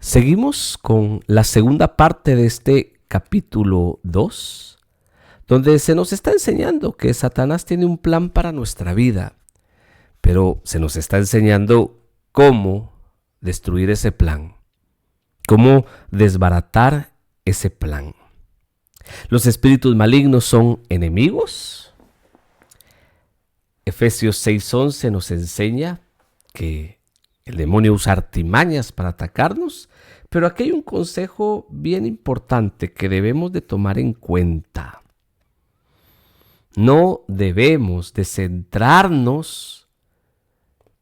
Seguimos con la segunda parte de este capítulo 2, donde se nos está enseñando que Satanás tiene un plan para nuestra vida, pero se nos está enseñando cómo destruir ese plan, cómo desbaratar ese plan. Los espíritus malignos son enemigos. Efesios 6:11 nos enseña que el demonio usa artimañas para atacarnos, pero aquí hay un consejo bien importante que debemos de tomar en cuenta. No debemos de centrarnos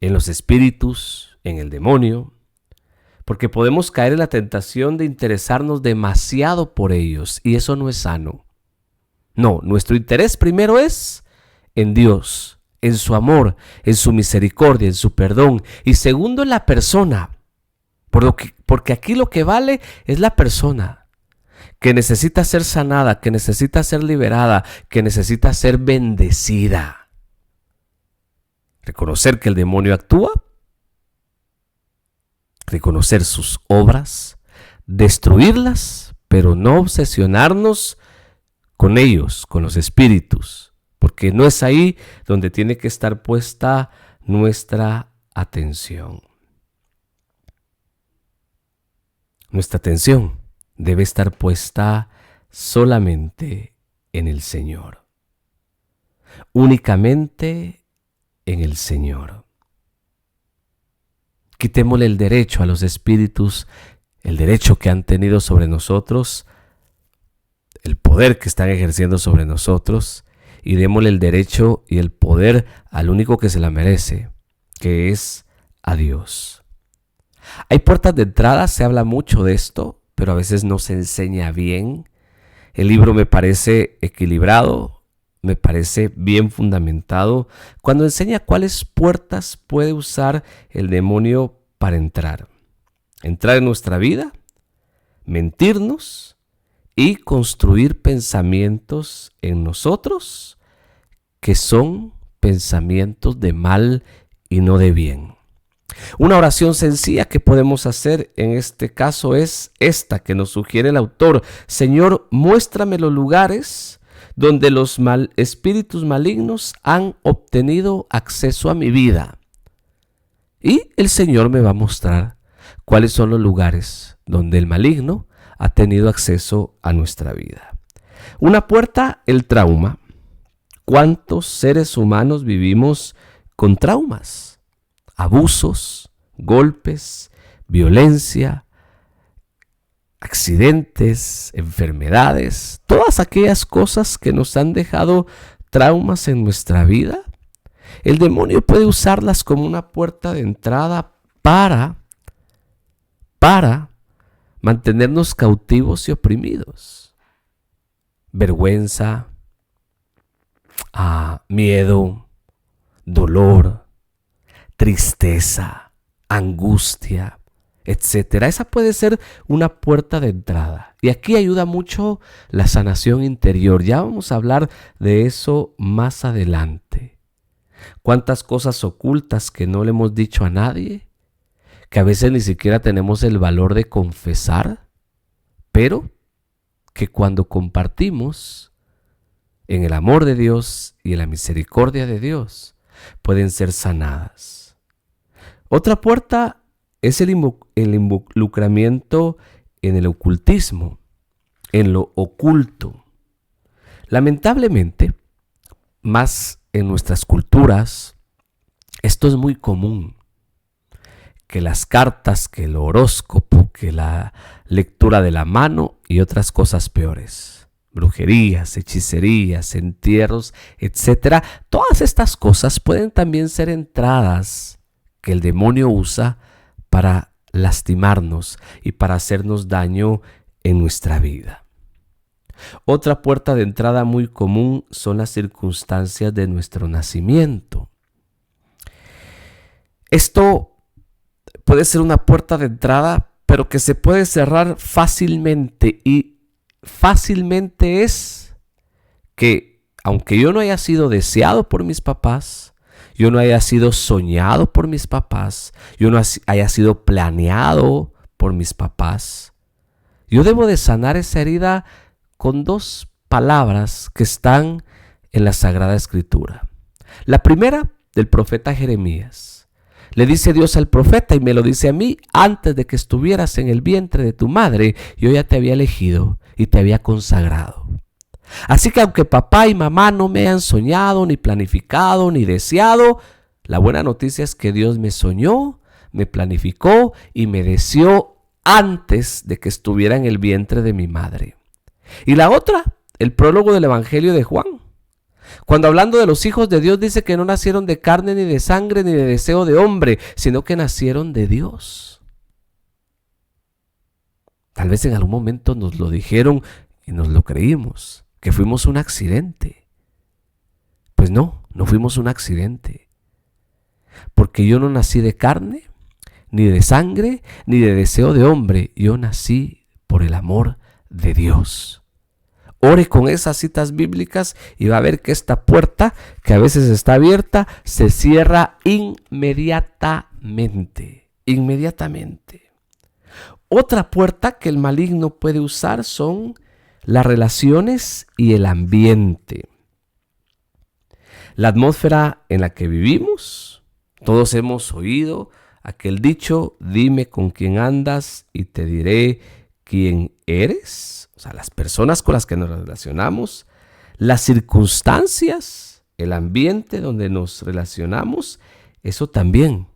en los espíritus, en el demonio, porque podemos caer en la tentación de interesarnos demasiado por ellos, y eso no es sano. No, nuestro interés primero es en Dios, en su amor, en su misericordia, en su perdón, y segundo en la persona, porque aquí lo que vale es la persona que necesita ser sanada, que necesita ser liberada, que necesita ser bendecida. Reconocer que el demonio actúa, reconocer sus obras, destruirlas, pero no obsesionarnos con ellos, con los espíritus, porque no es ahí donde tiene que estar puesta nuestra atención. Nuestra atención debe estar puesta solamente en el Señor, únicamente en el Señor. Quitémosle el derecho a los espíritus, el derecho que han tenido sobre nosotros, el poder que están ejerciendo sobre nosotros, y démosle el derecho y el poder al único que se la merece, que es a Dios. Hay puertas de entrada, se habla mucho de esto, pero a veces no se enseña bien. El libro me parece equilibrado, me parece bien fundamentado cuando enseña cuáles puertas puede usar el demonio para entrar. Entrar en nuestra vida, mentirnos y construir pensamientos en nosotros que son pensamientos de mal y no de bien. Una oración sencilla que podemos hacer en este caso es esta que nos sugiere el autor: Señor, muéstrame los lugares donde los espíritus malignos han obtenido acceso a mi vida. Y el Señor me va a mostrar cuáles son los lugares donde el maligno ha tenido acceso a nuestra vida. Una puerta, el trauma. ¿Cuántos seres humanos vivimos con traumas? Abusos, golpes, violencia, accidentes, enfermedades, todas aquellas cosas que nos han dejado traumas en nuestra vida. El demonio puede usarlas como una puerta de entrada para mantenernos cautivos y oprimidos. Vergüenza, miedo, dolor, tristeza, angustia, etcétera. Esa puede ser una puerta de entrada. Y aquí ayuda mucho la sanación interior. Ya vamos a hablar de eso más adelante. ¿Cuántas cosas ocultas que no le hemos dicho a nadie? Que a veces ni siquiera tenemos el valor de confesar, pero que cuando compartimos en el amor de Dios y en la misericordia de Dios, pueden ser sanadas. Otra puerta es el involucramiento en el ocultismo, en lo oculto. Lamentablemente, más en nuestras culturas, esto es muy común. Que las cartas, que el horóscopo, que la lectura de la mano y otras cosas peores. Brujerías, hechicerías, entierros, etcétera. Todas estas cosas pueden también ser entradas que el demonio usa para lastimarnos y para hacernos daño en nuestra vida. Otra puerta de entrada muy común son las circunstancias de nuestro nacimiento. Esto puede ser una puerta de entrada, pero que se puede cerrar fácilmente. Y fácilmente es que, aunque yo no haya sido deseado por mis papás, yo no haya sido soñado por mis papás, yo no haya sido planeado por mis papás, yo debo de sanar esa herida con dos palabras que están en la Sagrada Escritura. La primera, del profeta Jeremías. Le dice Dios al profeta, y me lo dice a mí: antes de que estuvieras en el vientre de tu madre, yo ya te había elegido y te había consagrado. Así que aunque papá y mamá no me hayan soñado, ni planificado, ni deseado, la buena noticia es que Dios me soñó, me planificó y me deseó antes de que estuviera en el vientre de mi madre. Y la otra, el prólogo del Evangelio de Juan. Cuando hablando de los hijos de Dios dice que no nacieron de carne, ni de sangre, ni de deseo de hombre, sino que nacieron de Dios. Tal vez en algún momento nos lo dijeron y nos lo creímos, que fuimos un accidente. Pues no fuimos un accidente. Porque yo no nací de carne, ni de sangre, ni de deseo de hombre. Yo nací por el amor de Dios. Ore con esas citas bíblicas y va a ver que esta puerta, que a veces está abierta, se cierra inmediatamente. Inmediatamente. Otra puerta que el maligno puede usar son las relaciones y el ambiente. La atmósfera en la que vivimos. Todos hemos oído aquel dicho: dime con quién andas y te diré quién eres. O sea, las personas con las que nos relacionamos, las circunstancias, el ambiente donde nos relacionamos, eso también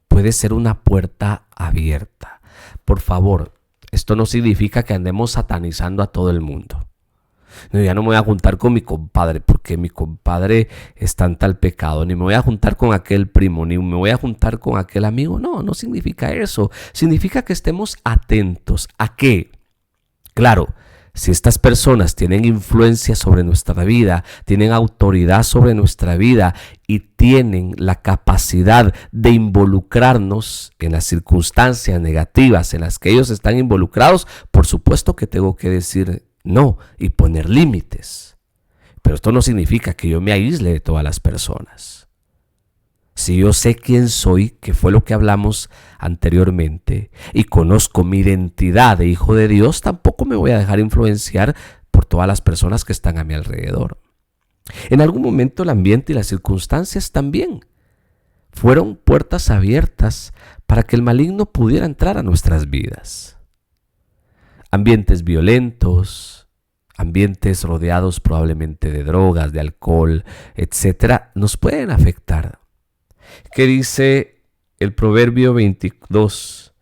puede ser una puerta abierta. Por favor, esto no significa que andemos satanizando a todo el mundo. No, ya no me voy a juntar con mi compadre porque mi compadre está en tal pecado, ni me voy a juntar con aquel primo, ni me voy a juntar con aquel amigo. No significa eso. Significa que estemos atentos. ¿A qué? Claro, si estas personas tienen influencia sobre nuestra vida, tienen autoridad sobre nuestra vida y tienen la capacidad de involucrarnos en las circunstancias negativas en las que ellos están involucrados, por supuesto que tengo que decir no y poner límites. Pero esto no significa que yo me aísle de todas las personas. Si yo sé quién soy, que fue lo que hablamos anteriormente, y conozco mi identidad de hijo de Dios, tampoco me voy a dejar influenciar por todas las personas que están a mi alrededor. En algún momento el ambiente y las circunstancias también fueron puertas abiertas para que el maligno pudiera entrar a nuestras vidas. Ambientes violentos, ambientes rodeados probablemente de drogas, de alcohol, etcétera, nos pueden afectar. ¿Qué dice el Proverbio 22?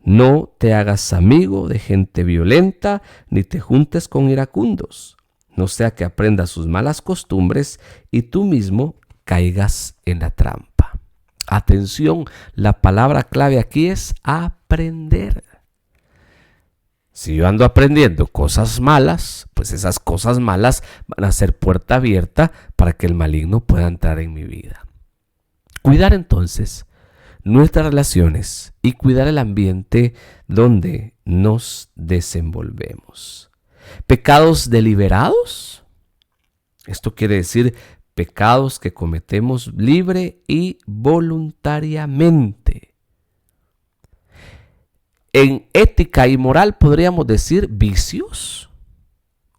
No te hagas amigo de gente violenta, ni te juntes con iracundos, no sea que aprendas sus malas costumbres y tú mismo caigas en la trampa. Atención, la palabra clave aquí es aprender. Si yo ando aprendiendo cosas malas, pues esas cosas malas van a ser puerta abierta para que el maligno pueda entrar en mi vida. Cuidar entonces nuestras relaciones y cuidar el ambiente donde nos desenvolvemos. Pecados deliberados. Esto quiere decir pecados que cometemos libre y voluntariamente. En ética y moral podríamos decir vicios.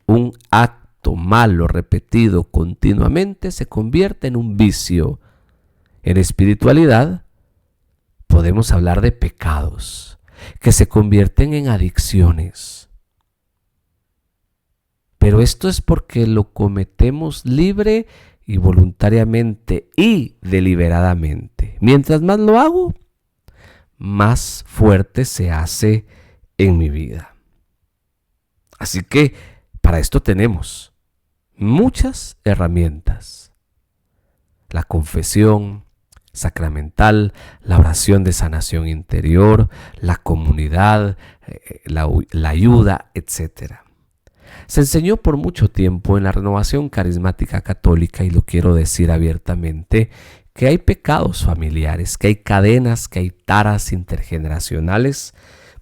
Un acto malo repetido continuamente se convierte en un vicio. En espiritualidad podemos hablar de pecados que se convierten en adicciones. Pero esto es porque lo cometemos libre y voluntariamente y deliberadamente. Mientras más lo hago, más fuerte se hace en mi vida. Así que para esto tenemos muchas herramientas. La confesión sacramental, la oración de sanación interior, la comunidad, la ayuda, etc. Se enseñó por mucho tiempo en la renovación carismática católica, y lo quiero decir abiertamente, que hay pecados familiares, que hay cadenas, que hay taras intergeneracionales,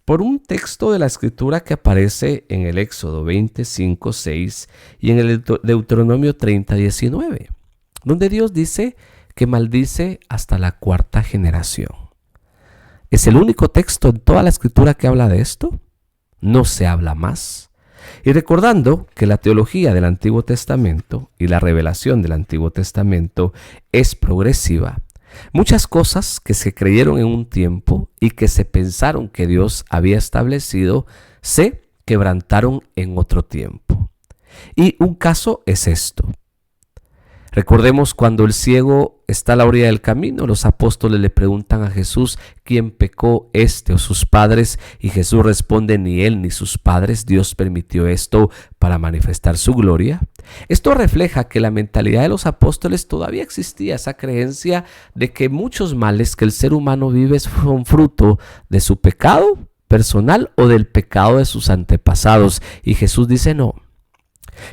por un texto de la Escritura que aparece en el Éxodo 25:6 y en el Deuteronomio 30:19, donde Dios dice que maldice hasta la 4ª generación. ¿Es el único texto en toda la Escritura que habla de esto? No se habla más. Y recordando que la teología del Antiguo Testamento y la revelación del Antiguo Testamento es progresiva, muchas cosas que se creyeron en un tiempo y que se pensaron que Dios había establecido se quebrantaron en otro tiempo. Y un caso es esto. Recordemos cuando el ciego está a la orilla del camino, los apóstoles le preguntan a Jesús quién pecó, este o sus padres, y Jesús responde: ni él ni sus padres, Dios permitió esto para manifestar su gloria. Esto refleja que la mentalidad de los apóstoles todavía existía esa creencia de que muchos males que el ser humano vive son fruto de su pecado personal o del pecado de sus antepasados, y Jesús dice no.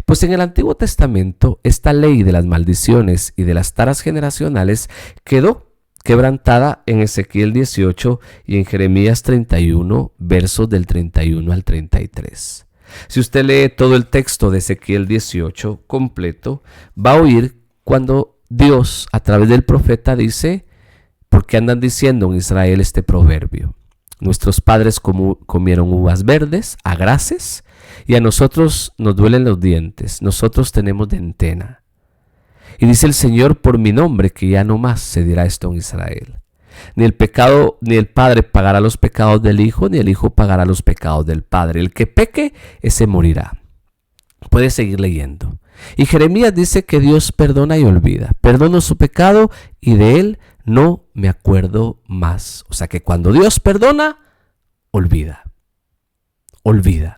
Pues en el Antiguo Testamento esta ley de las maldiciones y de las taras generacionales quedó quebrantada en Ezequiel 18 y en Jeremías 31, versos del 31 al 33. Si usted lee todo el texto de Ezequiel 18 completo, va a oír cuando Dios a través del profeta dice: ¿por qué andan diciendo en Israel este proverbio? Nuestros padres comieron uvas verdes, agraces, y a nosotros nos duelen los dientes, nosotros tenemos dentena. Y dice el Señor por mi nombre que ya no más se dirá esto en Israel. Ni el padre pagará los pecados del hijo, ni el hijo pagará los pecados del padre. El que peque, ese morirá. Puede seguir leyendo. Y Jeremías dice que Dios perdona y olvida. Perdono su pecado y de él no me acuerdo más. O sea que cuando Dios perdona, olvida. Olvida.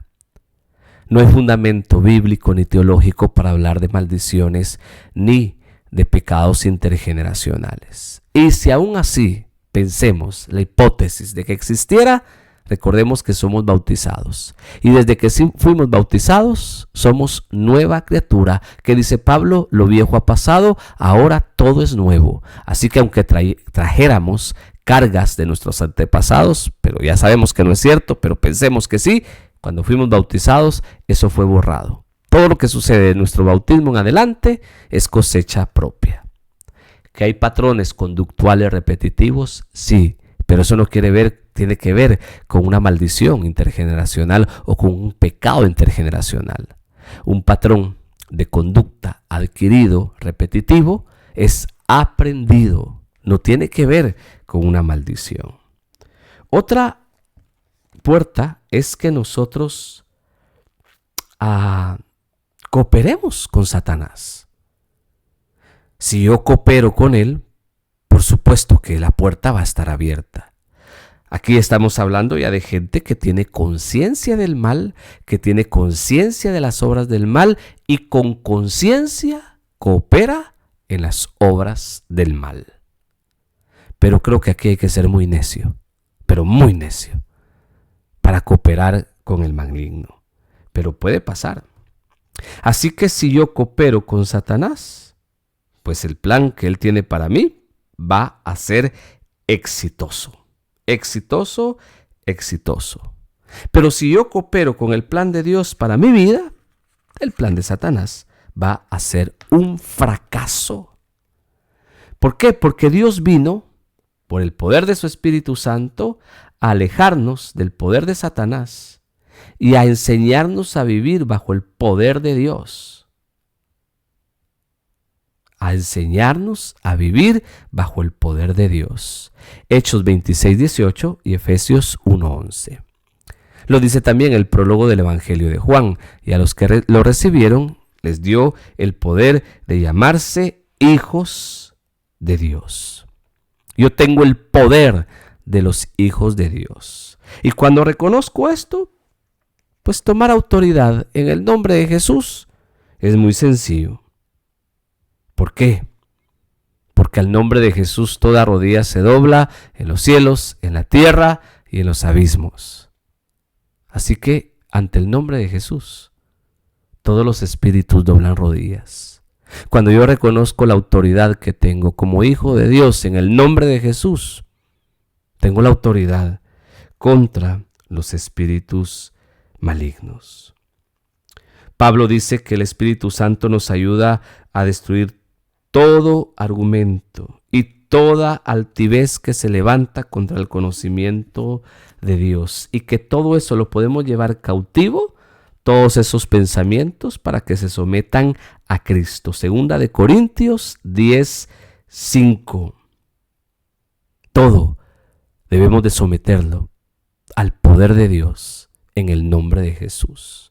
No hay fundamento bíblico ni teológico para hablar de maldiciones ni de pecados intergeneracionales. Y si aún así pensemos la hipótesis de que existiera, recordemos que somos bautizados. Y desde que fuimos bautizados, somos nueva criatura. Que dice Pablo, lo viejo ha pasado, ahora todo es nuevo. Así que aunque trajéramos cargas de nuestros antepasados, pero ya sabemos que no es cierto, pero pensemos que sí, cuando fuimos bautizados, eso fue borrado. Todo lo que sucede de nuestro bautismo en adelante es cosecha propia. ¿Que hay patrones conductuales repetitivos? Sí, pero eso no tiene que ver con una maldición intergeneracional o con un pecado intergeneracional. Un patrón de conducta adquirido, repetitivo, es aprendido. No tiene que ver con una maldición. Otra puerta es que nosotros cooperemos con Satanás. Si yo coopero con él, por supuesto que la puerta va a estar abierta. Aquí estamos hablando ya de gente que tiene conciencia del mal, que tiene conciencia de las obras del mal y con conciencia coopera en las obras del mal. Pero creo que aquí hay que ser muy necio, pero muy necio, para cooperar con el maligno. Pero puede pasar. Así que si yo coopero con Satanás, pues el plan que él tiene para mí va a ser exitoso. Exitoso, exitoso. Pero si yo coopero con el plan de Dios para mi vida, el plan de Satanás va a ser un fracaso. ¿Por qué? Porque Dios vino, por el poder de su Espíritu Santo, a alejarnos del poder de Satanás y a enseñarnos a vivir bajo el poder de Dios. A enseñarnos a vivir bajo el poder de Dios. Hechos 26:18 y Efesios 1:11. Lo dice también el prólogo del Evangelio de Juan, y a los que lo recibieron les dio el poder de llamarse hijos de Dios. Yo tengo el poder de los hijos de Dios. Y cuando reconozco esto, pues tomar autoridad en el nombre de Jesús es muy sencillo. ¿Por qué? Porque al nombre de Jesús toda rodilla se dobla en los cielos, en la tierra y en los abismos. Así que ante el nombre de Jesús, todos los espíritus doblan rodillas. Cuando yo reconozco la autoridad que tengo como hijo de Dios en el nombre de Jesús, tengo la autoridad contra los espíritus malignos. Pablo dice que el Espíritu Santo nos ayuda a destruir todo argumento y toda altivez que se levanta contra el conocimiento de Dios, y que todo eso lo podemos llevar cautivo, todos esos pensamientos, para que se sometan a Cristo. Segunda de Corintios 10:5. Todo debemos de someterlo al poder de Dios en el nombre de Jesús.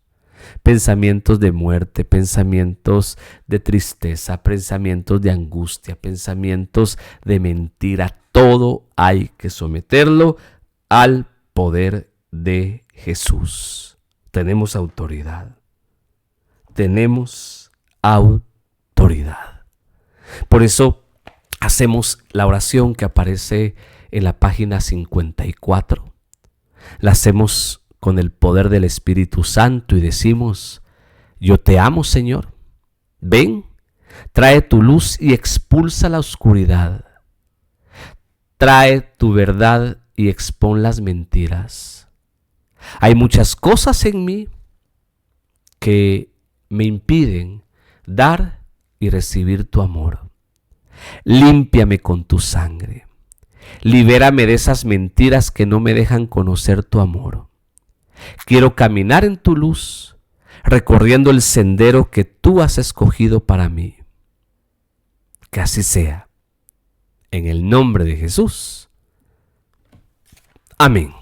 Pensamientos de muerte, pensamientos de tristeza, pensamientos de angustia, pensamientos de mentira, todo hay que someterlo al poder de Jesús. Tenemos autoridad. Tenemos autoridad. Por eso hacemos la oración que aparece en la página 54. La hacemos con el poder del Espíritu Santo y decimos: yo te amo, Señor. Ven, trae tu luz y expulsa la oscuridad. Trae tu verdad y expón las mentiras. Hay muchas cosas en mí que me impiden dar y recibir tu amor. Límpiame con tu sangre. Libérame de esas mentiras que no me dejan conocer tu amor. Quiero caminar en tu luz, recorriendo el sendero que tú has escogido para mí. Que así sea. En el nombre de Jesús. Amén.